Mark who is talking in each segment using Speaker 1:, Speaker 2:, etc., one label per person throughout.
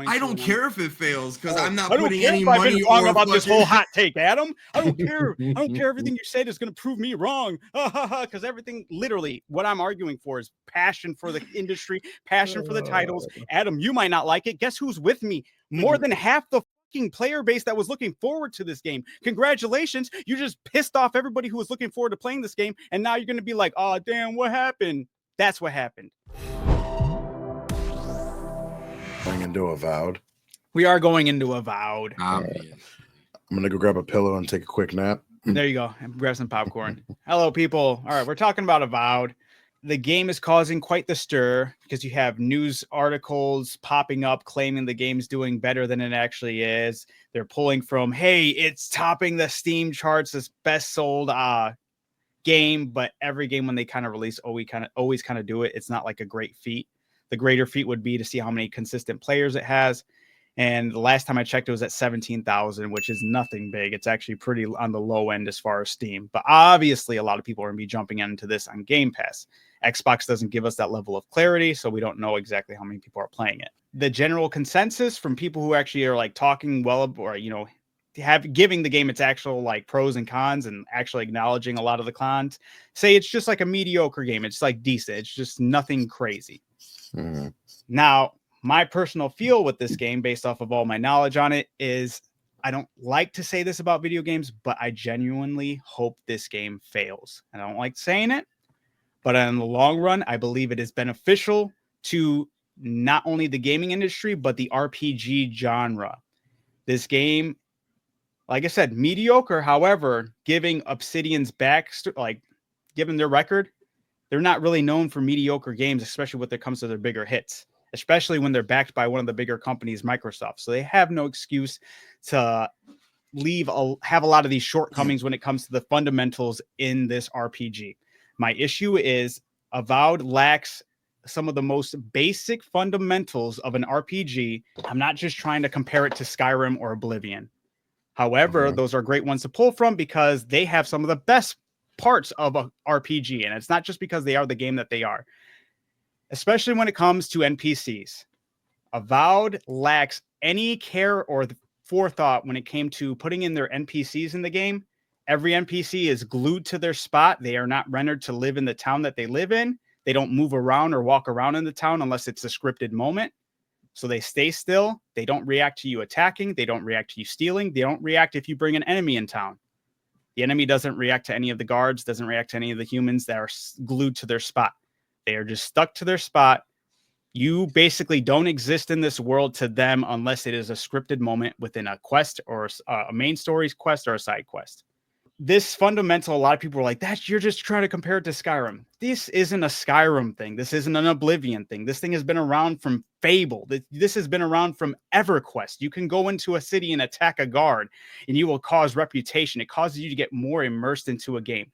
Speaker 1: going
Speaker 2: I
Speaker 1: to.
Speaker 2: don't care if it fails because I'm not
Speaker 1: I don't
Speaker 2: putting
Speaker 1: care
Speaker 2: any
Speaker 1: if I've been
Speaker 2: money
Speaker 1: wrong
Speaker 2: or
Speaker 1: about this whole
Speaker 2: fucking-
Speaker 1: hot take, Adam. I don't care. I don't care. Everything you said is going to prove me wrong. Because everything, literally, what I'm arguing for is passion for the industry, passion for the titles. Adam, you might not like it. Guess who's with me? More than half the fucking player base that was looking forward to this game. Congratulations. You just pissed off everybody who was looking forward to playing this game. And now you're going to be like, oh, damn, what happened? That's what happened.
Speaker 3: Going into Avowed.
Speaker 1: We are going into Avowed.
Speaker 2: Obvious.
Speaker 3: I'm going to go grab a pillow and take a quick nap.
Speaker 1: There you go. And grab some popcorn. Hello, people. All right, we're talking about Avowed. The game is causing quite the stir because you have news articles popping up claiming the game's doing better than it actually is. They're pulling from, hey, it's topping the Steam charts as best sold game, but every game when they kind of release, always kind of do it. It's not like a great feat. The greater feat would be to see how many consistent players it has. And the last time I checked, it was at 17,000, which is nothing big. It's actually pretty on the low end as far as Steam. But obviously, a lot of people are going to be jumping into this on Game Pass. Xbox doesn't give us that level of clarity, so we don't know exactly how many people are playing it. The general consensus from people who actually are like talking well, or, you know, giving the game its actual like pros and cons and actually acknowledging a lot of the cons, say it's just like a mediocre game. It's like decent. It's just nothing crazy.
Speaker 3: Mm-hmm.
Speaker 1: Now, my personal feel with this game, based off of all my knowledge on it, is I don't like to say this about video games, but I genuinely hope this game fails. And I don't like saying it, but in the long run, I believe it is beneficial to not only the gaming industry, but the RPG genre. This game, like I said, mediocre. However, giving Obsidian's given their record, they're not really known for mediocre games, especially when it comes to their bigger hits, especially when they're backed by one of the bigger companies, Microsoft. So they have no excuse to have a lot of these shortcomings when it comes to the fundamentals in this RPG. My issue is Avowed lacks some of the most basic fundamentals of an RPG. I'm not just trying to compare it to Skyrim or Oblivion. However, those are great ones to pull from because they have some of the best parts of a RPG. And it's not just because they are the game that they are, especially when it comes to NPCs. Avowed lacks any care or forethought when it came to putting in their NPCs in the game. Every NPC is glued to their spot. They are not rendered to live in the town that they live in. They don't move around or walk around in the town unless it's a scripted moment. So they stay still. They don't react to you attacking. They don't react to you stealing. They don't react if you bring an enemy in town. The enemy doesn't react to any of the guards, doesn't react to any of the humans that are glued to their spot. They are just stuck to their spot. You basically don't exist in this world to them unless it is a scripted moment within a quest or a main story's quest or a side quest. This fundamental, a lot of people are like, you're just trying to compare it to Skyrim. This isn't a Skyrim thing. This isn't an Oblivion thing. This thing has been around from Fable. This has been around from EverQuest. You can go into a city and attack a guard and you will cause reputation. It causes you to get more immersed into a game.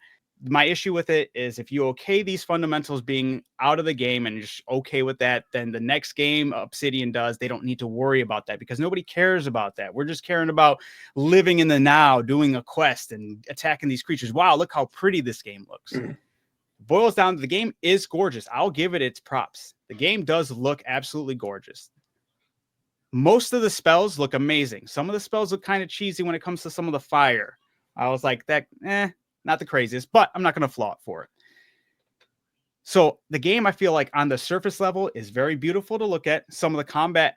Speaker 1: My issue with it is if you okay these fundamentals being out of the game and just okay with that, then the next game Obsidian does, they don't need to worry about that because nobody cares about that. We're just caring about living in the now, doing a quest and attacking these creatures. Wow, look how pretty this game looks. Boils down to the game is gorgeous. I'll give it its props. The game does look absolutely gorgeous. Most of the spells look amazing. Some of the spells look kind of cheesy when it comes to some of the fire. I was like, not the craziest, but I'm not going to flaw it for it. So the game, I feel like on the surface level is very beautiful to look at. Some of the combat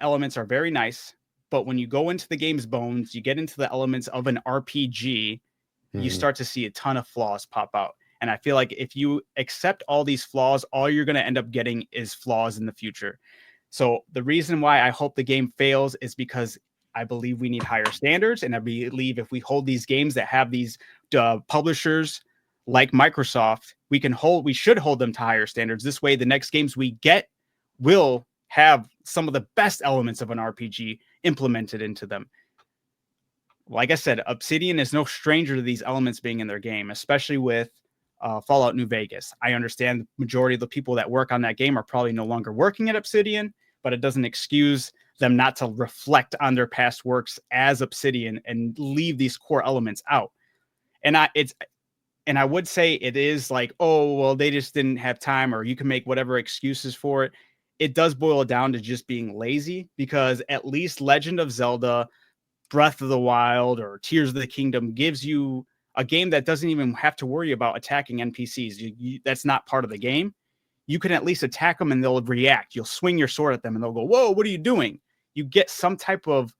Speaker 1: elements are very nice, but when you go into the game's bones, you get into the elements of an RPG, you start to see a ton of flaws pop out. And I feel like if you accept all these flaws, all you're going to end up getting is flaws in the future. So the reason why I hope the game fails is because I believe we need higher standards. And I believe if we hold these games that have these publishers like Microsoft, we should hold them to higher standards. This way, the next games we get will have some of the best elements of an RPG implemented into them. Like I said, Obsidian is no stranger to these elements being in their game, especially with Fallout New Vegas. I understand the majority of the people that work on that game are probably no longer working at Obsidian, but it doesn't excuse them not to reflect on their past works as Obsidian and leave these core elements out. And I would say it is like, oh, well, they just didn't have time, or you can make whatever excuses for it. it does boil down to just being lazy, because at least Legend of Zelda, Breath of the Wild, or Tears of the Kingdom gives you a game that doesn't even have to worry about attacking NPCs. That's not part of the game. You can at least attack them and they'll react. You'll swing your sword at them and they'll go, whoa, what are you doing? You get some type of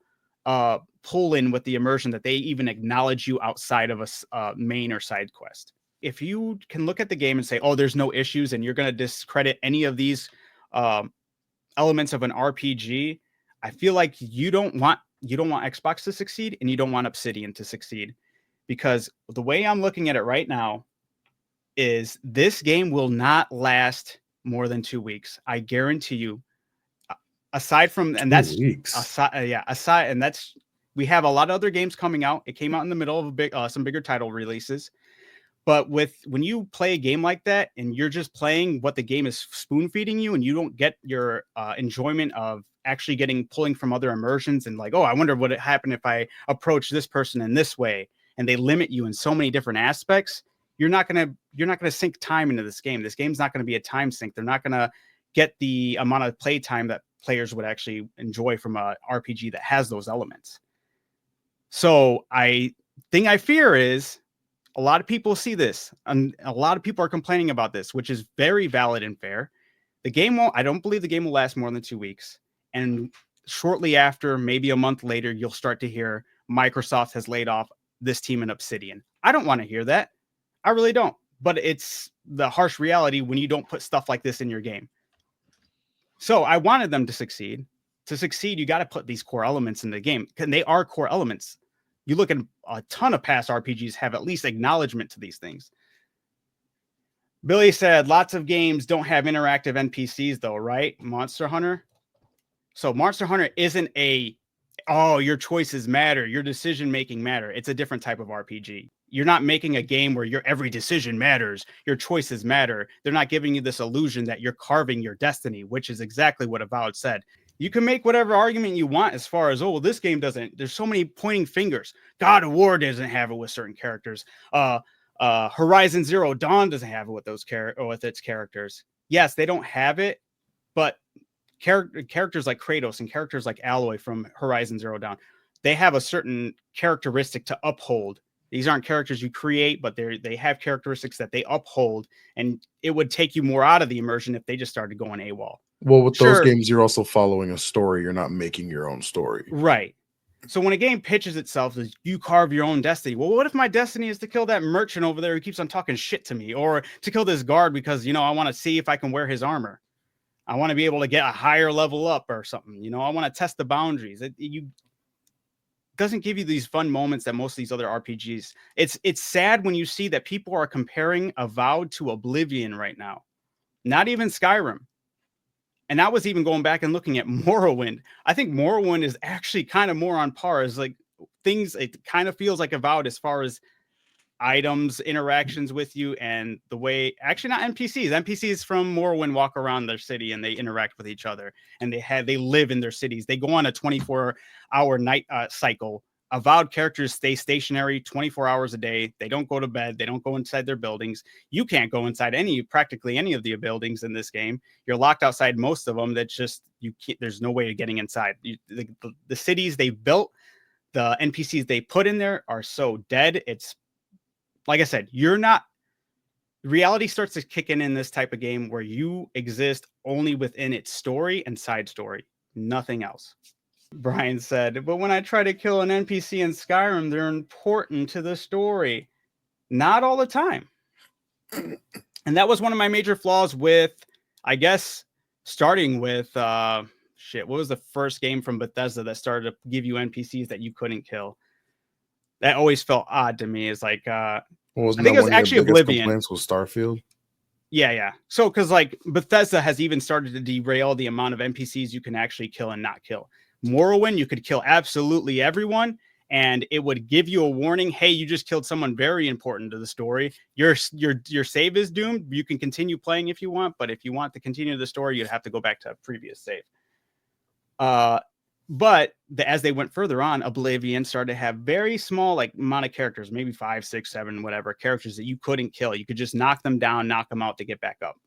Speaker 1: pull in with the immersion that they even acknowledge you outside of a main or side quest. If you can look at the game and say, oh, there's no issues, and you're going to discredit any of these elements of an RPG, I feel like you don't want Xbox to succeed, and you don't want Obsidian to succeed, because the way I'm looking at it right now is this game will not last more than 2 weeks. I guarantee you. Aside from, and that's aside, and that's, we have a lot of other games coming out. It came out in the middle of some bigger title releases. But when you play a game like that and you're just playing what the game is spoon feeding you, and you don't get your enjoyment of actually pulling from other immersions, and like, oh, I wonder what would happen if I approach this person in this way, and they limit you in so many different aspects, you're not gonna sink time into this game. This game's not gonna be a time sink. They're not gonna get the amount of play time that players would actually enjoy from a RPG that has those elements. So I fear is, a lot of people see this, and a lot of people are complaining about this, which is very valid and fair. I don't believe the game will last more than 2 weeks. And shortly after, maybe a month later, you'll start to hear Microsoft has laid off this team in Obsidian. I don't want to hear that. I really don't. But it's the harsh reality when you don't put stuff like this in your game. So I wanted them to succeed. To succeed, you got to put these core elements in the game, and they are core elements. You look at a ton of past RPGs have at least acknowledgement to these things. Billy said lots of games don't have interactive NPCs though, right? Monster Hunter. So Monster Hunter isn't your choices matter, your decision making matter. It's a different type of RPG. You're not making a game where your every decision matters, your choices matter. They're not giving you this illusion that you're carving your destiny, which is exactly what Avowed said. You can make whatever argument you want as far as, oh, well, this game doesn't. There's so many pointing fingers. God of War doesn't have it with certain characters. Horizon Zero Dawn doesn't have it with with its characters. Yes, they don't have it, but characters like Kratos and characters like Aloy from Horizon Zero Dawn, they have a certain characteristic to uphold. These aren't characters you create, but they have characteristics that they uphold, and it would take you more out of the immersion if they just started going AWOL.
Speaker 3: Well, with those games, you're also following a story. You're not making your own story.
Speaker 1: Right. So when a game pitches itself as you carve your own destiny, well, what if my destiny is to kill that merchant over there who keeps on talking shit to me, or to kill this guard because, I want to see if I can wear his armor. I want to be able to get a higher level up or something. I want to test the boundaries. It doesn't give you these fun moments that most of these other RPGs. It's sad when you see that people are comparing Avowed to Oblivion right now. Not even Skyrim. And I was even going back and looking at Morrowind. I think Morrowind is actually kind of more on par as like things. It kind of feels like Avowed as far as items, interactions with you, and the way, actually not NPCs. NPCs from Morrowind walk around their city and they interact with each other, and they live in their cities. They go on a 24-hour night cycle. Avowed characters stay stationary 24 hours a day. They don't go to bed. They don't go inside their buildings. You can't go inside practically any of the buildings in this game. You're locked outside most of them. That's just, you can't, there's no way of getting inside. The cities they built, the NPCs they put in there are so dead. It's, like I said, reality starts to kick in this type of game where you exist only within its story and side story, nothing else. Brian said, but when I try to kill an NPC in Skyrim, they're important to the story. Not all the time. And that was one of my major flaws with, I guess, starting with, what was the first game from Bethesda that started to give you NPCs that you couldn't kill? That always felt odd to me. It's like, I think it was actually Oblivion.
Speaker 3: Complaints with Starfield?
Speaker 1: Yeah. So, because like Bethesda has even started to derail the amount of NPCs you can actually kill and not kill. Morrowind, you could kill absolutely everyone, and it would give you a warning. Hey, you just killed someone very important to the story. Your save is doomed. You can continue playing if you want, but if you want to continue the story, you'd have to go back to a previous save. But as they went further on, Oblivion started to have very small amount of characters, maybe 5, 6, 7, whatever characters that you couldn't kill. You could just knock them down, knock them out to get back up.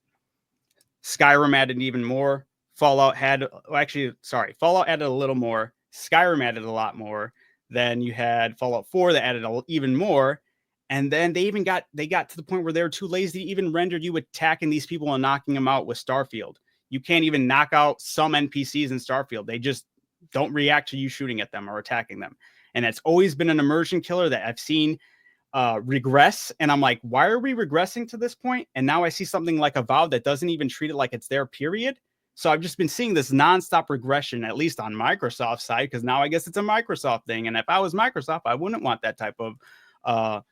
Speaker 1: Skyrim added even more. Fallout added a little more. Skyrim added a lot more. Then you had Fallout 4 that added even more. And then they got to the point where they were too lazy to even render you attacking these people and knocking them out with Starfield. You can't even knock out some NPCs in Starfield. They just don't react to you shooting at them or attacking them. And it's always been an immersion killer that I've seen regress. And I'm like, why are we regressing to this point? And now I see something like Avowed that doesn't even treat it like it's their period. So I've just been seeing this nonstop regression, at least on Microsoft's side, because now I guess it's a Microsoft thing. And if I was Microsoft, I wouldn't want that type of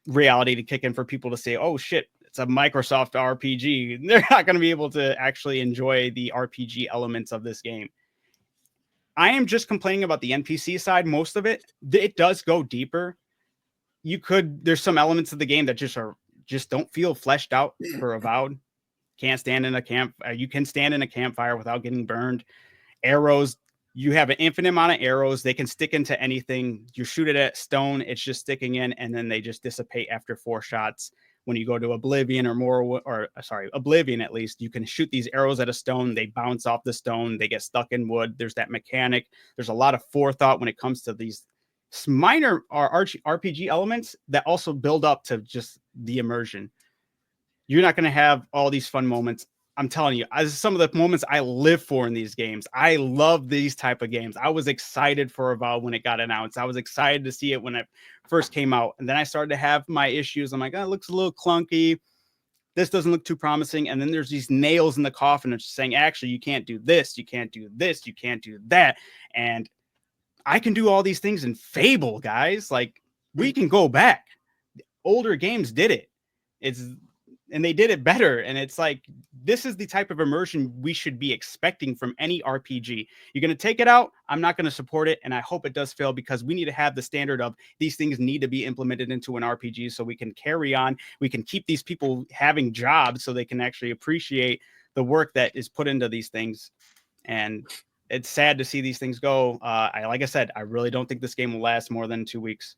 Speaker 1: reality to kick in for people to say, oh shit, it's a Microsoft RPG. They're not going to be able to actually enjoy the RPG elements of this game. I am just complaining about the NPC side. Most of it does go deeper. There's some elements of the game that just don't feel fleshed out for Avowed. Can't stand in a camp. You can stand in a campfire without getting burned. Arrows, you have an infinite amount of arrows. They can stick into anything. You shoot it at stone, it's just sticking in, and then they just dissipate after 4 shots. When you go to Oblivion Oblivion, at least, you can shoot these arrows at a stone. They bounce off the stone. They get stuck in wood. There's that mechanic. There's a lot of forethought when it comes to these minor RPG elements that also build up to just the immersion. You're not going to have all these fun moments. I'm telling you, some of the moments I live for in these games. I love these type of games. I was excited for Avowed when it got announced. I was excited to see it when it first came out. And then I started to have my issues. I'm like, oh, it looks a little clunky. This doesn't look too promising. And then there's these nails in the coffin of saying, actually, you can't do this. You can't do this. You can't do that. And I can do all these things in Fable, guys. Like, we can go back. Older games did it. And they did it better. And it's like, this is the type of immersion we should be expecting from any RPG. You're going to take it out. I'm not going to support it. And I hope it does fail, because we need to have the standard of these things need to be implemented into an RPG so we can carry on. We can keep these people having jobs so they can actually appreciate the work that is put into these things. And it's sad to see these things go. Like I said, I really don't think this game will last more than 2 weeks.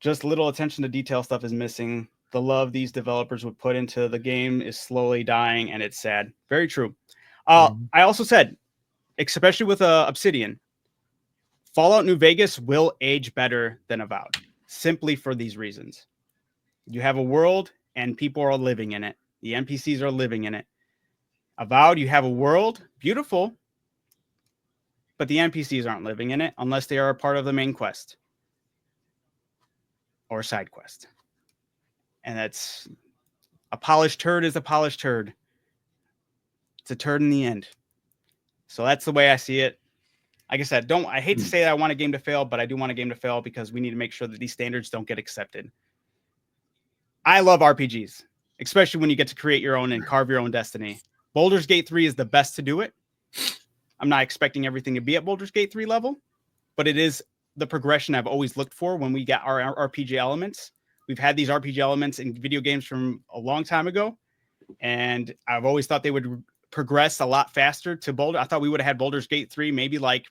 Speaker 1: Just little attention to detail stuff is missing. The love these developers would put into the game is slowly dying, and it's sad. Very true. I also said, especially with Obsidian, Fallout New Vegas will age better than Avowed, simply for these reasons. You have a world, and people are living in it. The NPCs are living in it. Avowed, you have a world, beautiful, but the NPCs aren't living in it unless they are a part of the main quest or side quest. And that's a polished turd is a polished turd. It's a turd in the end. So that's the way I see it. Like I said, I hate to say that I want a game to fail, but I do want a game to fail because we need to make sure that these standards don't get accepted. I love RPGs, especially when you get to create your own and carve your own destiny. Baldur's Gate 3 is the best to do it. I'm not expecting everything to be at Baldur's Gate 3 level, but it is the progression I've always looked for when we got our RPG elements. We've had these RPG elements in video games from a long time ago, and I've always thought they would progress a lot faster to Boulder. I thought we would have had Baldur's Gate 3 maybe like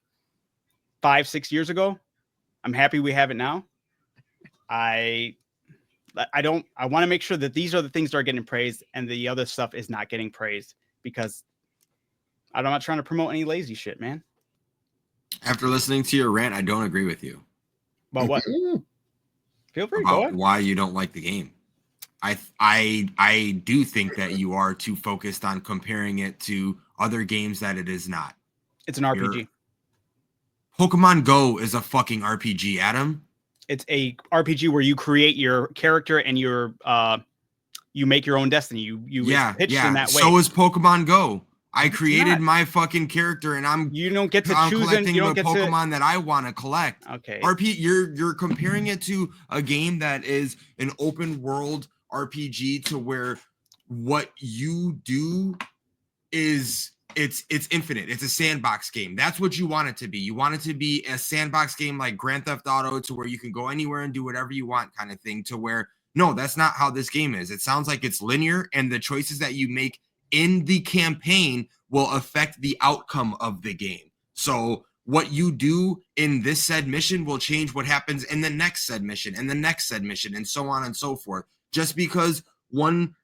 Speaker 1: 5-6 years ago. I'm happy we have it now. I want to make sure that these are the things that are getting praised and the other stuff is not getting praised, because I'm not trying to promote any lazy shit, man.
Speaker 2: After listening to your rant, I don't agree with you.
Speaker 1: About what? Feel free.
Speaker 2: About why you don't like the game. I do think that you are too focused on comparing it to other games that it is not.
Speaker 1: It's an RPG.
Speaker 2: Pokemon Go is a fucking RPG, Adam.
Speaker 1: It's a RPG where you create your character and you make your own destiny. You pitch in that way.
Speaker 2: So is Pokemon Go. I created my fucking character, and you don't get to choose collecting the Pokemon that I want to collect.
Speaker 1: Okay.
Speaker 2: You're comparing it to a game that is an open world RPG to where what you do is it's infinite. It's a sandbox game. That's what you want it to be. You want it to be a sandbox game like Grand Theft Auto, to where you can go anywhere and do whatever you want, kind of thing. To where, no, that's not how this game is. It sounds like it's linear, and the choices that you make in the campaign will affect the outcome of the game. So what you do in this said mission will change what happens in the next said mission and the next said mission, and so on and so forth. Just because one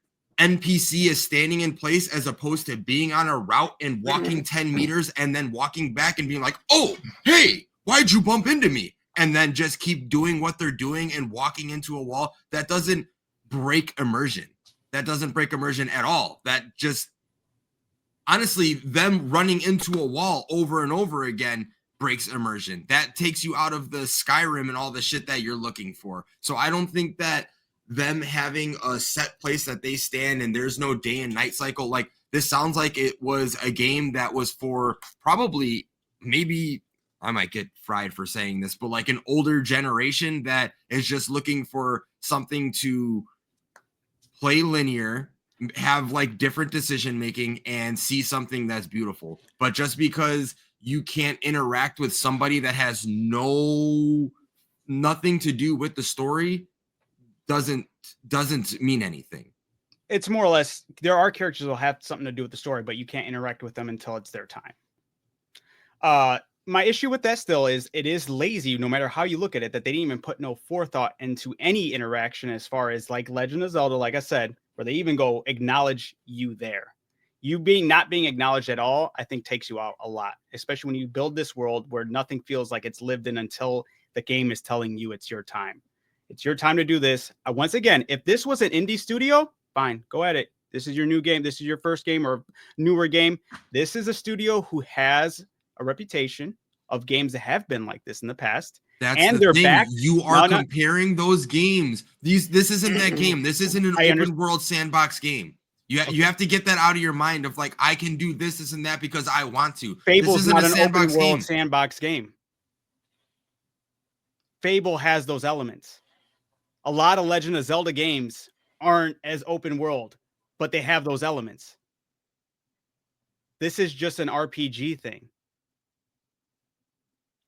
Speaker 2: NPC is standing in place as opposed to being on a route and walking 10 meters and then walking back and being like, oh, hey, why'd you bump into me? And then just keep doing what they're doing and walking into a wall. That doesn't break immersion. That doesn't break immersion at all. That just, honestly, them running into a wall over and over again breaks immersion. That takes you out of the Skyrim and all the shit that you're looking for. So I don't think that them having a set place that they stand and there's no day and night cycle, like this sounds like it was a game that was for probably, maybe I might get fried for saying this, but like an older generation that is just looking for something to play linear, have like different decision making, and see something that's beautiful. But just because you can't interact with somebody that has nothing to do with the story doesn't mean anything.
Speaker 1: It's more or less, there are characters that will have something to do with the story, but you can't interact with them until it's their time. My issue with that still is it is lazy, no matter how you look at it, that they didn't even put no forethought into any interaction as far as like Legend of Zelda, like I said, where they even go acknowledge you there. You not being acknowledged at all, I think takes you out a lot, especially when you build this world where nothing feels like it's lived in until the game is telling you it's your time. It's your time to do this. Once again, if this was an indie studio, fine, go at it. This is your new game. This is your first game or newer game. This is a studio who has a reputation of games that have been like this in the past.
Speaker 2: That's they're back. You are comparing those games. This isn't that game. This isn't an open world sandbox game. You have to get that out of your mind of like, I can do this and that because I want to.
Speaker 1: Fable's not an open world sandbox game. Fable has those elements. A lot of Legend of Zelda games aren't as open world, but they have those elements. This is just an RPG thing.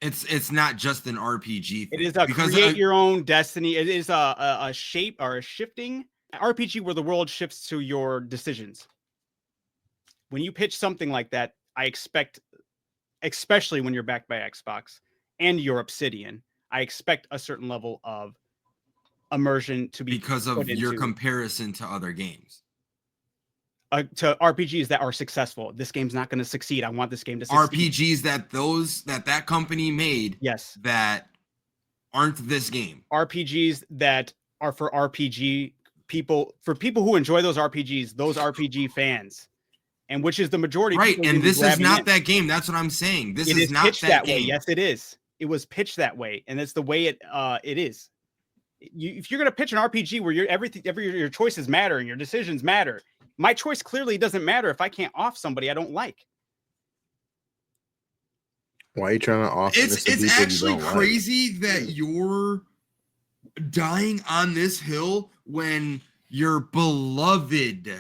Speaker 2: It's not just an RPG thing.
Speaker 1: It is a create your own destiny. It is a shape or a shifting RPG where the world shifts to your decisions. When you pitch something like that, I expect, especially when you're backed by Xbox and you're Obsidian, I expect a certain level of immersion to be
Speaker 2: because of your comparison to other games.
Speaker 1: To RPGs that are successful. This game's not going to succeed. I want this game to succeed.
Speaker 2: RPGs that company made,
Speaker 1: yes,
Speaker 2: that aren't this game.
Speaker 1: RPGs that are for RPG people, for people who enjoy those RPGs, those RPG fans, and which is the majority.
Speaker 2: Right, and this is not that game. That's what I'm saying. This is not that game.
Speaker 1: Way. Yes, it is. It was pitched that way, and it's the way it is. If you're going to pitch an RPG where your choices matter and your decisions matter, my choice clearly doesn't matter if I can't off somebody I don't like.
Speaker 3: Why are you trying to off?
Speaker 2: It's actually crazy that you're dying on this hill when your beloved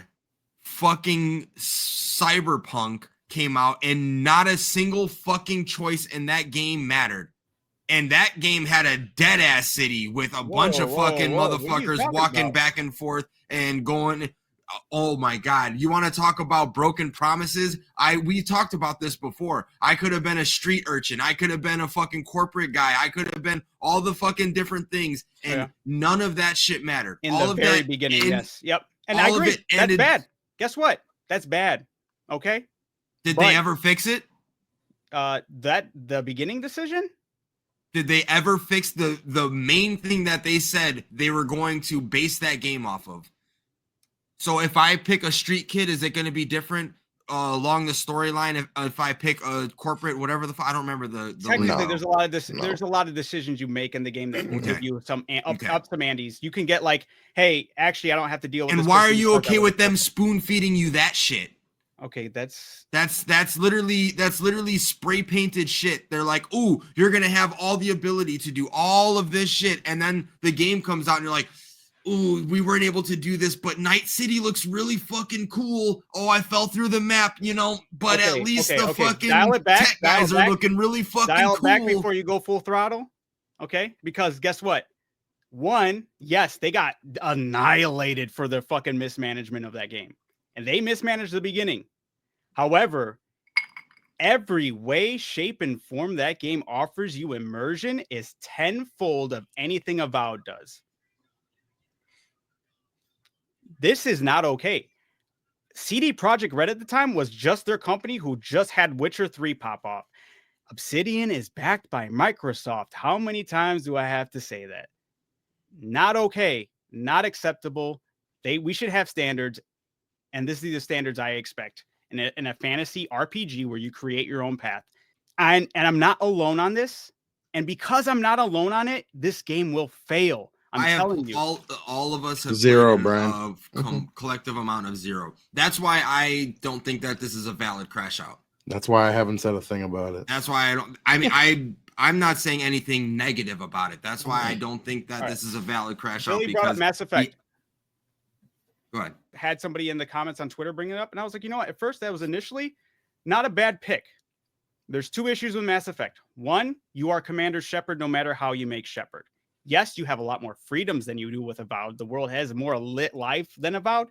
Speaker 2: fucking Cyberpunk came out and not a single fucking choice in that game mattered. And that game had a dead ass city with a bunch of fucking motherfuckers walking back and forth and going. Oh my God. You want to talk about broken promises? We talked about this before. I could have been a street urchin. I could have been a fucking corporate guy. I could have been all the fucking different things. And none of that shit mattered.
Speaker 1: In the very beginning, yes. Yep. And I agree. That's bad. Guess what? That's bad. Okay.
Speaker 2: Did they ever fix it?
Speaker 1: The beginning decision?
Speaker 2: Did they ever fix the main thing that they said they were going to base that game off of? So if I pick a street kid, is it going to be different along the storyline? If I pick a corporate, whatever I don't remember the
Speaker 1: technically, there's a lot of there's a lot of decisions you make in the game that will give you some up some andes. You can get like, hey, actually, I don't have to deal with.
Speaker 2: And why are you okay with them spoon feeding you that shit?
Speaker 1: Okay, that's
Speaker 2: literally spray painted shit. They're like, ooh, you're gonna have all the ability to do all of this shit, and then the game comes out and you're like, ooh, we weren't able to do this, but Night City looks really fucking cool. Oh, I fell through the map, but at least the fucking tech guys are looking really fucking cool.
Speaker 1: Dial it back before you go full throttle. Okay, because guess what? One, yes, they got annihilated for their fucking mismanagement of that game, and they mismanaged the beginning. However, every way, shape, and form that game offers you immersion is tenfold of anything Avowed does. This is not okay. CD Projekt Red at the time was just their company who just had Witcher 3 pop off. Obsidian is backed by Microsoft. How many times do I have to say that? Not okay, not acceptable. We should have standards, and this is the standards I expect in a fantasy RPG where you create your own path. And I'm not alone on this. And because I'm not alone on it, this game will fail. I'm telling you.
Speaker 2: All of us have
Speaker 3: 0, Brian.
Speaker 2: Collective amount of 0. That's why I don't think that this is a valid crash out.
Speaker 3: That's why I haven't said a thing about it.
Speaker 2: That's why I don't. I mean, I'm not saying anything negative about it. That's why I don't think that this is a valid crash out.
Speaker 1: Brought up Mass Effect.
Speaker 2: Go ahead.
Speaker 1: Had somebody in the comments on Twitter bring it up, and I was like, you know what? At first, that was initially not a bad pick. There's 2 issues with Mass Effect. 1, you are Commander Shepard no matter how you make Shepard. Yes, you have a lot more freedoms than you do with Avowed. The world has a more lit life than Avowed.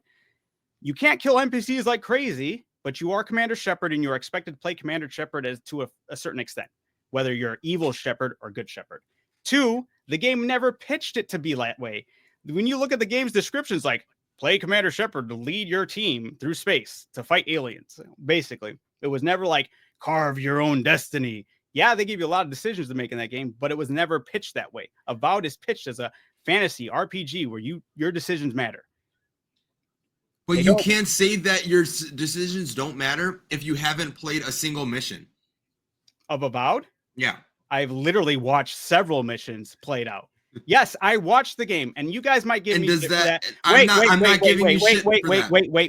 Speaker 1: You can't kill NPCs like crazy, but you are Commander Shepard, and you're expected to play Commander Shepard to a certain extent, whether you're evil Shepard or good Shepard. 2, the game never pitched it to be that way. When you look at the game's descriptions, like, play Commander Shepard to lead your team through space to fight aliens. Basically, it was never like carve your own destiny. Yeah, they give you a lot of decisions to make in that game, but it was never pitched that way. Avowed is pitched as a fantasy RPG where your decisions matter.
Speaker 2: But you can't say that your decisions don't matter if you haven't played a single mission.
Speaker 1: Of Avowed?
Speaker 2: Yeah.
Speaker 1: I've literally watched several missions played out. Yes, I watched the game, and you guys might give me shit for that.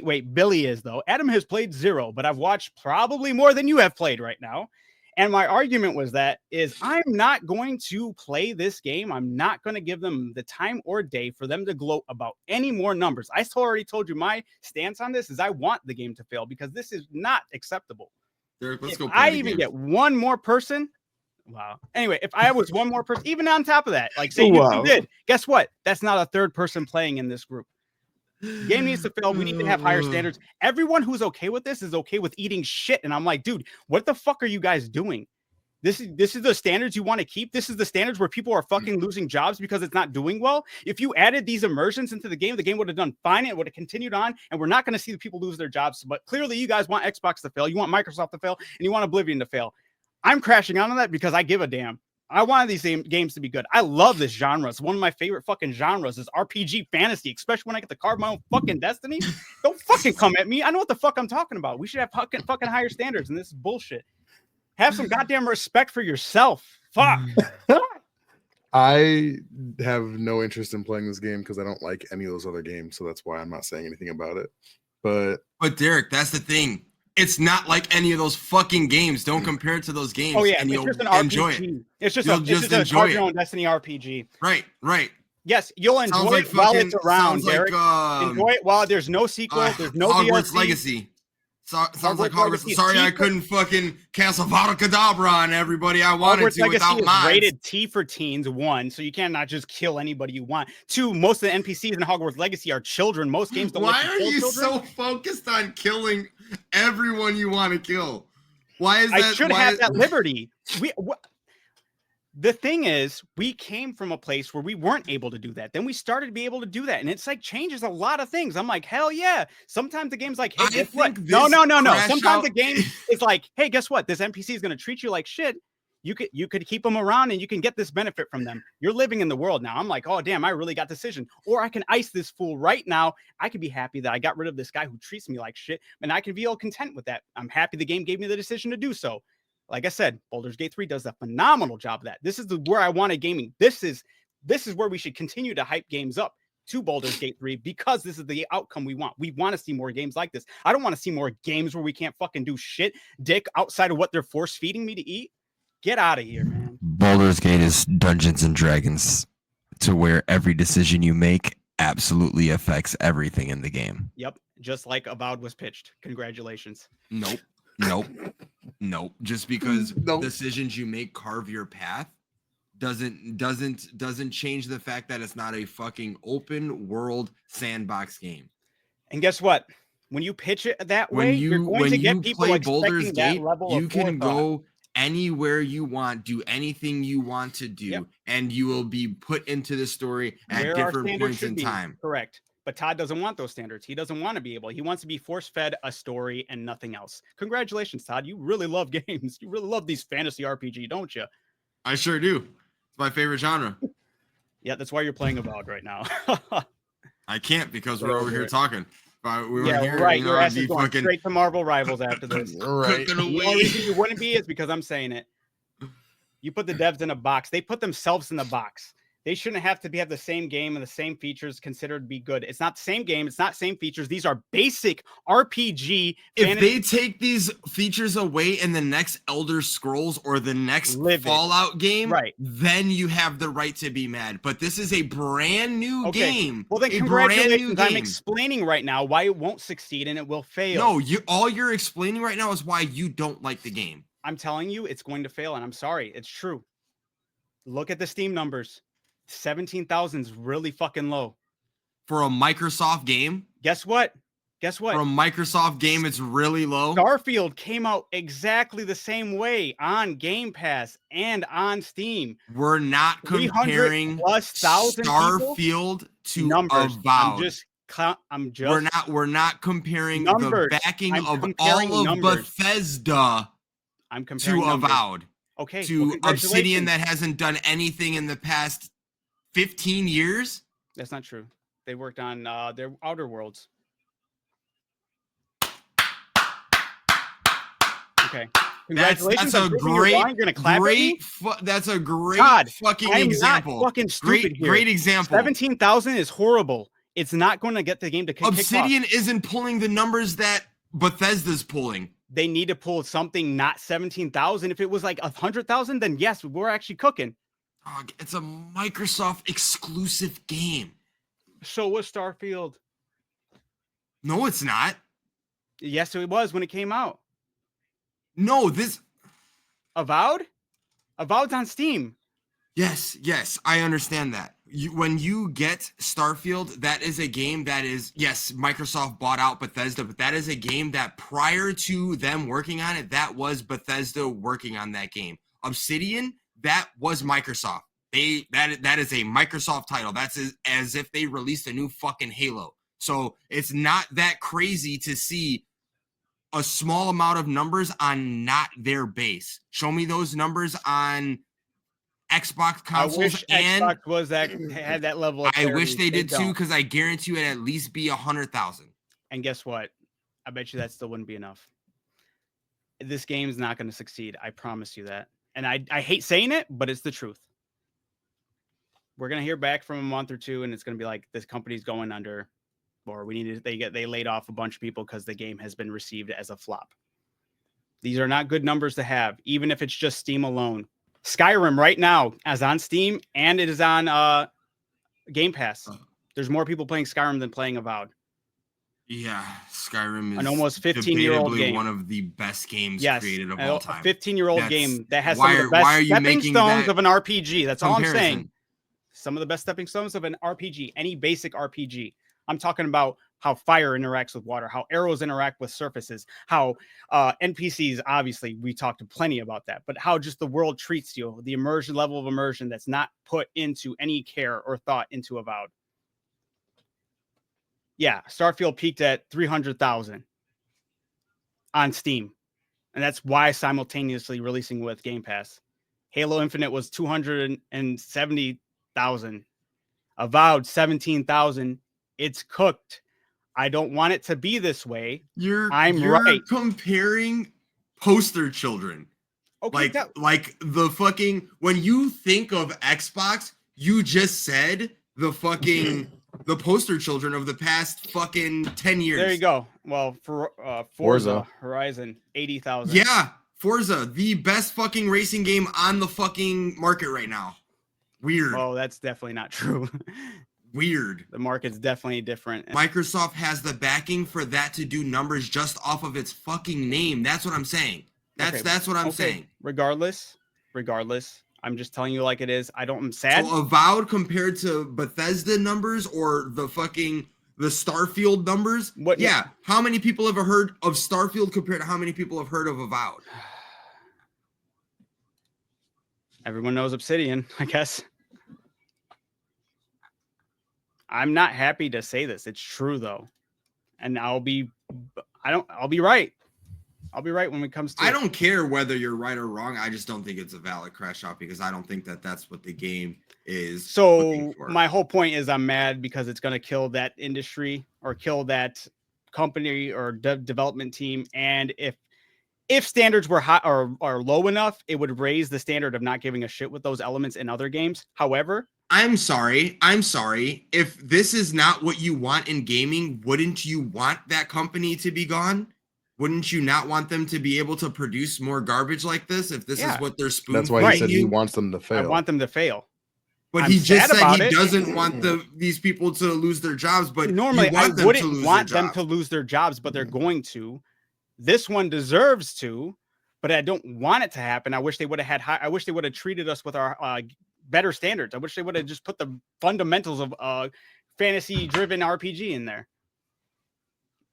Speaker 1: Wait. Billy is, though. Adam has played 0, but I've watched probably more than you have played right now. And my argument was I'm not going to play this game. I'm not going to give them the time or day for them to gloat about any more numbers. I already told you my stance on this is I want the game to fail because this is not acceptable.
Speaker 2: Derek, let's go.
Speaker 1: I even get one more person. Wow. Anyway, if I was one more person, even on top of that, like say you did, guess what? That's not a third person playing in this group. Game needs to fail. We need to have higher standards. Everyone who's okay with this is okay with eating shit. And I'm like, dude, what the fuck are you guys doing? This is the standards you want to keep. This is the standards where people are fucking losing jobs because it's not doing well. If you added these immersions into the game would have done fine. It would have continued on, and we're not going to see the people lose their jobs. But clearly, you guys want Xbox to fail, you want Microsoft to fail, and you want Oblivion to fail. I'm crashing out on that because I give a damn. I wanted these games to be good. I love this genre. It's one of my favorite fucking genres is RPG fantasy, especially when I get to carve my own fucking destiny. Don't fucking come at me. I know what the fuck I'm talking about. We should have fucking higher standards, and this is bullshit. Have some goddamn respect for yourself. Fuck.
Speaker 3: I have no interest in playing this game because I don't like any of those other games, so that's why I'm not saying anything about it. But
Speaker 2: Derek, that's the thing. It's not like any of those fucking games. Don't compare it to those games.
Speaker 1: Oh yeah,
Speaker 2: and
Speaker 1: it's just an
Speaker 2: enjoy
Speaker 1: RPG.
Speaker 2: it.
Speaker 1: It's just a carve your own destiny RPG.
Speaker 2: Right.
Speaker 1: Yes, you'll enjoy it while it's around, Derek. Enjoy it while there's no sequel, there's no
Speaker 2: Hogwarts
Speaker 1: DLC.
Speaker 2: Legacy. Sounds like Hogwarts.
Speaker 1: Legacy
Speaker 2: Sorry, I couldn't fucking cancel Vada Kedavra on everybody I wanted
Speaker 1: Hogwarts
Speaker 2: to
Speaker 1: Legacy
Speaker 2: without
Speaker 1: is
Speaker 2: mods.
Speaker 1: rated T for teens, 1, so you cannot just kill anybody you want. 2, most of the NPCs in Hogwarts Legacy are children. Most games don't
Speaker 2: Why
Speaker 1: let
Speaker 2: are you
Speaker 1: children.
Speaker 2: so focused on killing everyone you want to kill? Why is that?
Speaker 1: I should have that liberty. The thing is, we came from a place where we weren't able to do that. Then we started to be able to do that. And it's like changes a lot of things. I'm like, hell yeah. Sometimes the game's like, hey, guess what? No. Sometimes the game is like, hey, guess what? This NPC is going to treat you like shit. You could keep them around and you can get this benefit from them. You're living in the world now. I'm like, oh, damn, I really got decision. Or I can ice this fool right now. I could be happy that I got rid of this guy who treats me like shit. And I can feel content with that. I'm happy the game gave me the decision to do so. Like I said, Baldur's Gate 3 does a phenomenal job of that. This is where I wanted gaming. This is where we should continue to hype games up to Baldur's Gate 3 because this is the outcome we want. We want to see more games like this. I don't want to see more games where we can't fucking do shit, dick, outside of what they're force feeding me to eat. Get out of here, man.
Speaker 4: Baldur's Gate is Dungeons and Dragons to where every decision you make absolutely affects everything in the game.
Speaker 1: Yep. Just like Avowed was pitched. Congratulations.
Speaker 2: Nope. Just because decisions you make carve your path doesn't change the fact that it's not a fucking open world sandbox game.
Speaker 1: And guess what? When you pitch it that way, you're going to get people
Speaker 2: play
Speaker 1: expecting
Speaker 2: Baldur's
Speaker 1: that
Speaker 2: Gate,
Speaker 1: level
Speaker 2: you
Speaker 1: of
Speaker 2: can
Speaker 1: forethought.
Speaker 2: go anywhere you want, do anything you want to do, and you will be put into the story at different points in time.
Speaker 1: Correct. But Todd doesn't want those standards. He doesn't want to be able. He wants to be force-fed a story and nothing else. Congratulations, Todd. You really love games. You really love these fantasy RPG, don't you?
Speaker 2: I sure do. It's my favorite genre.
Speaker 1: Yeah, that's why you're playing Avowed right now.
Speaker 2: I can't because we're over here talking. We were
Speaker 1: Yeah,
Speaker 2: here,
Speaker 1: right.
Speaker 2: you know,
Speaker 1: Your
Speaker 2: I'd
Speaker 1: ass
Speaker 2: be
Speaker 1: is going
Speaker 2: fucking
Speaker 1: straight to Marvel Rivals after this.
Speaker 3: Right.
Speaker 2: cooking
Speaker 1: The only
Speaker 2: away.
Speaker 1: reason you wouldn't be is because I'm saying it. You put the devs in a box. They put themselves in the box. They shouldn't have to have the same game and the same features considered to be good. It's not the same game. It's not same features. These are basic RPG.
Speaker 2: If they take these features away in the next Elder Scrolls or the next Fallout game,
Speaker 1: right,
Speaker 2: then you have the right to be mad. But this is a brand new game.
Speaker 1: Well, then congratulations. I'm explaining right now why it won't succeed and it will fail.
Speaker 2: No, all you're explaining right now is why you don't like the game.
Speaker 1: I'm telling you, it's going to fail, and I'm sorry. It's true. Look at the Steam numbers. 17,000 is really fucking low.
Speaker 2: For a Microsoft game?
Speaker 1: Guess what? Guess what?
Speaker 2: For a Microsoft game, it's really low.
Speaker 1: Starfield came out exactly the same way on Game Pass and on Steam.
Speaker 2: We're not comparing Starfield to
Speaker 1: numbers.
Speaker 2: Avowed. We're not comparing numbers. The backing of all of Bethesda
Speaker 1: I'm comparing
Speaker 2: to Avowed.
Speaker 1: Okay.
Speaker 2: To Obsidian that hasn't done anything in the past 15 years?
Speaker 1: That's not true. They worked on their Outer Worlds. Okay. Congratulations.
Speaker 2: That's a great,
Speaker 1: you're gonna clap
Speaker 2: that's a great
Speaker 1: Todd,
Speaker 2: fucking
Speaker 1: I'm
Speaker 2: example.
Speaker 1: Not fucking stupid
Speaker 2: great example.
Speaker 1: 17,000 is horrible. It's not going to get the game to kick
Speaker 2: Obsidian isn't pulling the numbers that Bethesda's pulling.
Speaker 1: They need to pull something not 17,000. If it was like 100,000, then yes, we're actually cooking.
Speaker 2: It's a Microsoft exclusive game.
Speaker 1: So was Starfield.
Speaker 2: No, it's not.
Speaker 1: Yes, it was when it came out.
Speaker 2: No, this
Speaker 1: Avowed? Avowed's on Steam.
Speaker 2: Yes, I understand that. When you get Starfield, that is a game that is, yes, Microsoft bought out Bethesda, but that is a game that prior to them working on it, that was Bethesda working on that game. Obsidian, that was Microsoft. That is a Microsoft title. That's as if they released a new fucking Halo. So it's not that crazy to see a small amount of numbers on not their base. Show me those numbers on Xbox consoles.
Speaker 1: I wish Xbox had that level of
Speaker 2: I wish they did too,
Speaker 1: don't.
Speaker 2: because I guarantee you it'd at least be 100,000.
Speaker 1: And guess what? I bet you that still wouldn't be enough. This game is not going to succeed. I promise you that. And I hate saying it, but it's the truth. We're going to hear back from a month or two, and it's going to be like, this company's going under, or they laid off a bunch of people because the game has been received as a flop. These are not good numbers to have, even if it's just Steam alone. Skyrim right now is on Steam and it is on Game Pass. There's more people playing Skyrim than playing Avowed.
Speaker 2: Yeah, Skyrim is
Speaker 1: an almost 15-year-old game.
Speaker 2: One of the best games created of all time.
Speaker 1: A 15-year-old game that has some of the best stepping stones of an RPG. That's all I'm saying. Some of the best stepping stones of an RPG, any basic RPG. I'm talking about how fire interacts with water, how arrows interact with surfaces, how NPCs, obviously, we talked plenty about that, but how just the world treats you, the immersion level of immersion that's not put into any care or thought into Avowed. Yeah, Starfield peaked at 300,000 on Steam, and that's why simultaneously releasing with Game Pass. Halo Infinite was 270,000. Avowed 17,000. It's cooked. I don't want it to be this way.
Speaker 2: You're
Speaker 1: right.
Speaker 2: Comparing poster children.
Speaker 1: Okay,
Speaker 2: like the fucking, when you think of Xbox, you just said the fucking the poster children of the past fucking 10 years.
Speaker 1: There you go. Well, for Forza Horizon, 80,000.
Speaker 2: Yeah, Forza, the best fucking racing game on the fucking market right now. Weird.
Speaker 1: Oh, that's definitely not true.
Speaker 2: Weird.
Speaker 1: The market's definitely different.
Speaker 2: Microsoft has the backing for that to do numbers just off of its fucking name. That's what I'm saying. That's what I'm saying.
Speaker 1: Regardless, I'm just telling you like it is. I'm sad.
Speaker 2: So Avowed compared to Bethesda numbers or the Starfield numbers? Yeah. How many people have heard of Starfield compared to how many people have heard of Avowed? Everyone
Speaker 1: knows Obsidian, I guess. I'm not happy to say this. It's true though. And I'll be right. I'll be right when it comes to
Speaker 2: I don't care whether you're right or wrong. I just don't think it's a valid crash out because I don't think that that's what the game is.
Speaker 1: So my whole point is I'm mad because it's going to kill that industry or kill that company or development team. And if standards were high or low enough, it would raise the standard of not giving a shit with those elements in other games. However,
Speaker 2: I'm sorry. If this is not what you want in gaming, wouldn't you want that company to be gone? Wouldn't you not want them to be able to produce more garbage like this if this is what they're spoon?
Speaker 3: That's why he said he wants them to fail.
Speaker 1: I want them to fail.
Speaker 2: But he just said he doesn't want these people to lose their jobs. But
Speaker 1: normally I wouldn't want them to lose their jobs, but they're going to. This one deserves to, but I don't want it to happen. I wish they would have I wish they would have treated us with our better standards. I wish they would have just put the fundamentals of fantasy-driven RPG in there.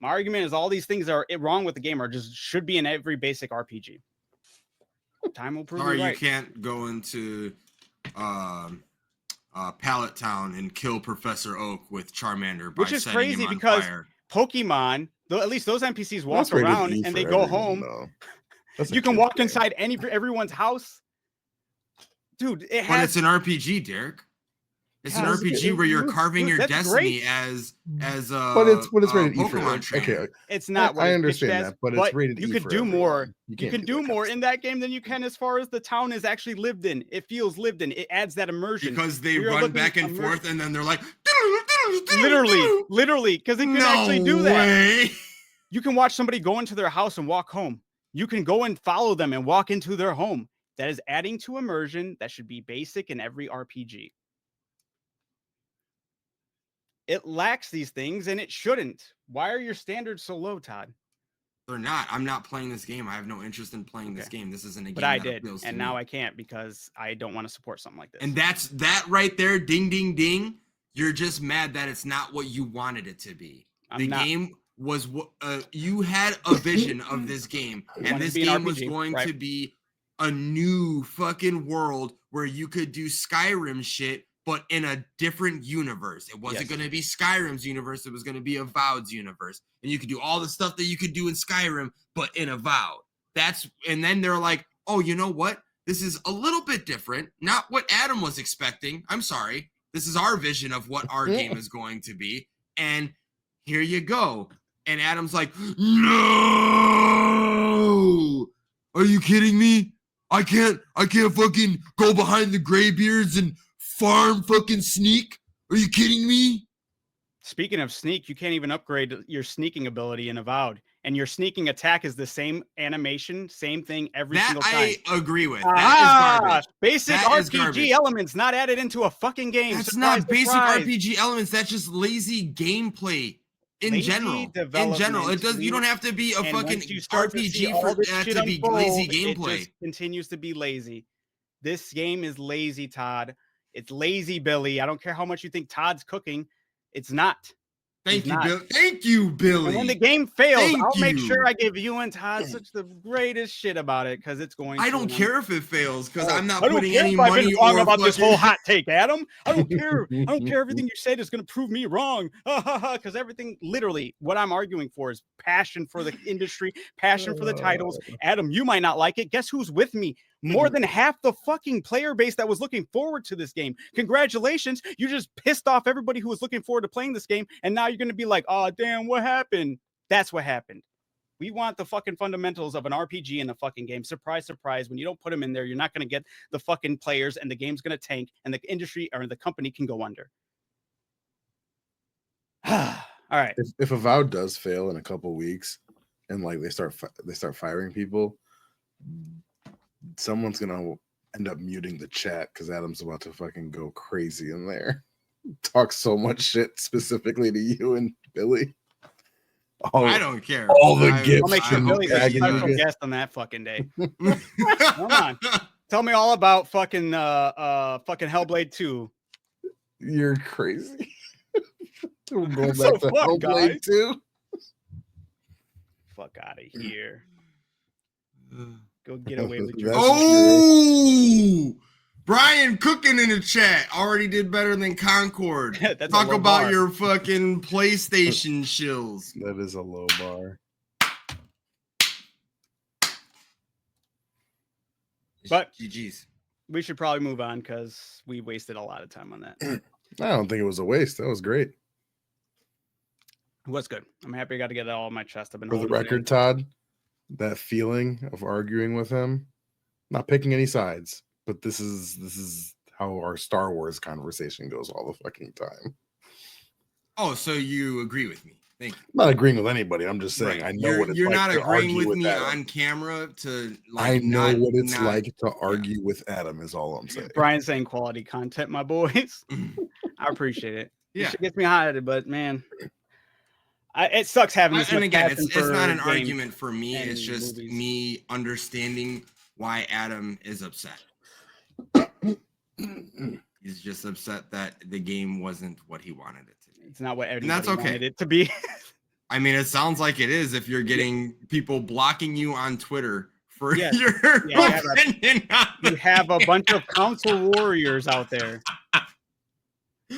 Speaker 1: My argument is all these things that are wrong with the game are just should be in every basic RPG. Time will prove.
Speaker 2: Sorry, you can't go into Pallet Town and kill Professor Oak with Charmander,
Speaker 1: which is crazy because Pokemon, though, at least those NPCs walk around and they go home. You can walk inside everyone's house, dude.
Speaker 2: But it's an RPG, Derek. It's an RPG where you're carving your destiny as
Speaker 3: but it's rated E for
Speaker 2: okay.
Speaker 1: It's not.
Speaker 3: I understand that, but it's rated E.
Speaker 1: You could do more. You can do more in that game than you can as far as the town is actually lived in. It feels lived in. It adds that immersion
Speaker 2: because they run back and forth, and then they're like,
Speaker 1: literally, because they can actually do that. You can watch somebody go into their house and walk home. You can go and follow them and walk into their home. That is adding to immersion. That should be basic in every RPG. It lacks these things, and it shouldn't. Why are your standards so low, Todd?
Speaker 2: They're not. I'm not playing this game. I have no interest in playing this game. This isn't a game.
Speaker 1: But I did, and now I can't because I don't want to support something like this.
Speaker 2: And that's that right there. Ding, ding, ding. You're just mad that it's not what you wanted it to be. The game was what you had a vision of this game, and this game was going to be a new fucking world where you could do Skyrim shit, but in a different universe. It wasn't going to be Skyrim's universe. It was going to be Avowed's universe. And you could do all the stuff that you could do in Skyrim, but in Avowed. And then they're like, oh, you know what? This is a little bit different. Not what Adam was expecting. I'm sorry. This is our vision of what our game is going to be. And here you go. And Adam's like, no! Are you kidding me? I can't fucking go behind the graybeards and farm fucking sneak. Are you kidding me?
Speaker 1: Speaking of sneak, you can't even upgrade your sneaking ability in Avowed. And your sneaking attack is the same animation, same thing every single time.
Speaker 2: I agree with. That is garbage.
Speaker 1: Basic RPG elements not added into a fucking game.
Speaker 2: That's not basic RPG elements. That's just lazy gameplay in general. It does. You don't have to be a fucking RPG for that to be lazy gameplay.
Speaker 1: It just continues to be lazy. This game is lazy, Todd. It's lazy, Billy. I don't care how much you think Todd's cooking. It's not.
Speaker 2: Thank you, Billy. Thank you, Billy.
Speaker 1: And when the game fails, I'll make sure I give you and Todd such the greatest shit about it because it's going.
Speaker 2: I don't care if it fails because I'm not putting any
Speaker 1: money.
Speaker 2: I've been
Speaker 1: wrong about this whole hot take, Adam. I don't care. I don't care. Everything you said is going to prove me wrong. Because everything, literally, what I'm arguing for is passion for the industry, passion for the titles. Adam, you might not like it. Guess who's with me? More than half the fucking player base that was looking forward to this game. Congratulations. You just pissed off everybody who was looking forward to playing this game. And now you're going to be like, oh, damn, what happened? That's what happened. We want the fucking fundamentals of an RPG in a fucking game. Surprise, surprise. When you don't put them in there, you're not going to get the fucking players and the game's going to tank and the industry or the company can go under. All right.
Speaker 3: If Avowed does fail in a couple weeks and like they start firing people, someone's gonna end up muting the chat because Adam's about to fucking go crazy in there. Talk so much shit specifically to you and Billy.
Speaker 2: I don't care.
Speaker 3: All the gifts.
Speaker 1: I'll make sure Billy's a special guest on that fucking day. Come on. Tell me all about fucking Hellblade 2.
Speaker 3: You're crazy. We're going back to Hellblade 2.
Speaker 1: Fuck out of here. Go get away with your.
Speaker 2: Oh, Brian cooking in the chat already did better than Concord.
Speaker 1: That's a
Speaker 2: Talk
Speaker 1: low
Speaker 2: about
Speaker 1: bar.
Speaker 2: your fucking PlayStation shills.
Speaker 3: That is a low bar.
Speaker 1: But-
Speaker 2: GG's.
Speaker 1: We should probably move on because we wasted a lot of time on that.
Speaker 3: I don't think it was a waste. That was great.
Speaker 1: It was good. I'm happy I got to get it all on my chest. I've been
Speaker 3: For the
Speaker 1: holding it in.
Speaker 3: record, Todd, that feeling of arguing with him, not picking any sides, but this is how our Star Wars conversation goes all the fucking time.
Speaker 2: Oh, so you agree with me? Thank you.
Speaker 3: I'm not agreeing with anybody. I'm just saying I know what it's
Speaker 2: you're
Speaker 3: like
Speaker 2: not
Speaker 3: to
Speaker 2: agreeing
Speaker 3: argue
Speaker 2: with me
Speaker 3: Adam.
Speaker 2: on camera to like.
Speaker 3: I know what it's
Speaker 2: not-
Speaker 3: like to argue with Adam. Is all I'm saying.
Speaker 1: Brian's saying quality content, my boys. I appreciate it.
Speaker 2: Yeah.
Speaker 1: It gets me hot, but man, it sucks having this.
Speaker 2: And
Speaker 1: much
Speaker 2: again,
Speaker 1: passion
Speaker 2: it's
Speaker 1: for
Speaker 2: not an
Speaker 1: games
Speaker 2: argument for me.
Speaker 1: and
Speaker 2: It's just
Speaker 1: movies.
Speaker 2: me understanding why Adam is upset. He's just upset that the game wasn't what he wanted it to be.
Speaker 1: It's not what everybody
Speaker 2: that's okay.
Speaker 1: wanted it to be.
Speaker 2: I mean, it sounds like it is if you're getting people blocking you on Twitter for
Speaker 1: Yes.
Speaker 2: your
Speaker 1: Yeah,
Speaker 2: opinion.
Speaker 1: You have a bunch of council warriors out there.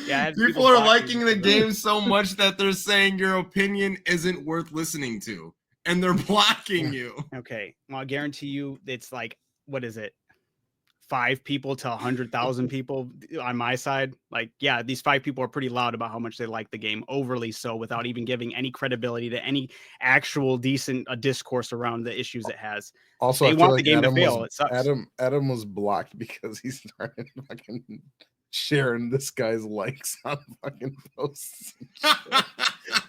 Speaker 1: Yeah,
Speaker 2: People are liking the game so much that they're saying your opinion isn't worth listening to, and they're blocking you.
Speaker 1: Okay, well, I guarantee you, it's like, what is it? 5 people to 100,000 people on my side. Like, yeah, these 5 people are pretty loud about how much they like the game, overly so, without even giving any credibility to any actual decent discourse around the issues it has.
Speaker 3: Also,
Speaker 1: They
Speaker 3: I feel
Speaker 1: want
Speaker 3: like
Speaker 1: the game to
Speaker 3: Adam
Speaker 1: fail.
Speaker 3: was-
Speaker 1: It sucks.
Speaker 3: Adam was blocked because he started fucking sharing this guy's likes on fucking posts, and shit,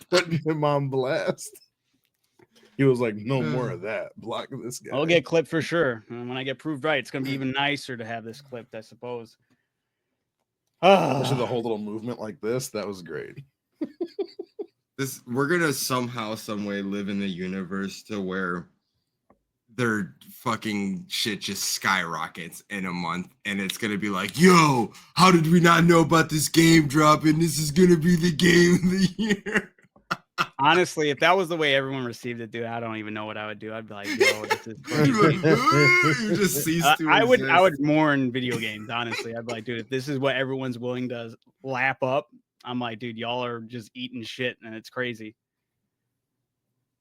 Speaker 3: putting him on blast. He was like, "No more of that. Block this guy."
Speaker 1: I'll get clipped for sure. And when I get proved right, it's going to be even nicer to have this clipped, I suppose.
Speaker 3: Especially the whole little movement like this. That was great.
Speaker 2: We're gonna somehow, some way live in a universe to where their fucking shit just skyrockets in a month, and it's gonna be like, yo, how did we not know about this game dropping? This is gonna be the game of the year.
Speaker 1: Honestly, if that was the way everyone received it, dude, I don't even know what I would do. I'd be like, yo, this is
Speaker 2: You'd
Speaker 1: crazy.
Speaker 2: be like, you just cease to
Speaker 1: I would
Speaker 2: exist.
Speaker 1: mourn video games, honestly. I'd be like, dude, if this is what everyone's willing to lap up, I'm like, dude, y'all are just eating shit and it's crazy.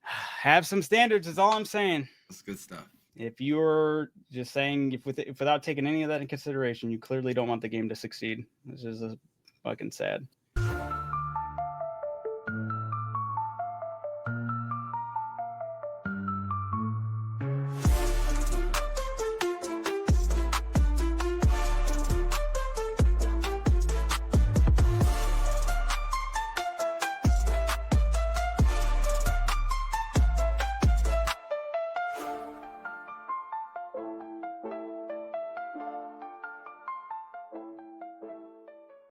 Speaker 1: Have some standards is all I'm saying.
Speaker 2: That's good stuff.
Speaker 1: If you're just saying if without taking any of that in consideration, you clearly don't want the game to succeed. This is fucking sad.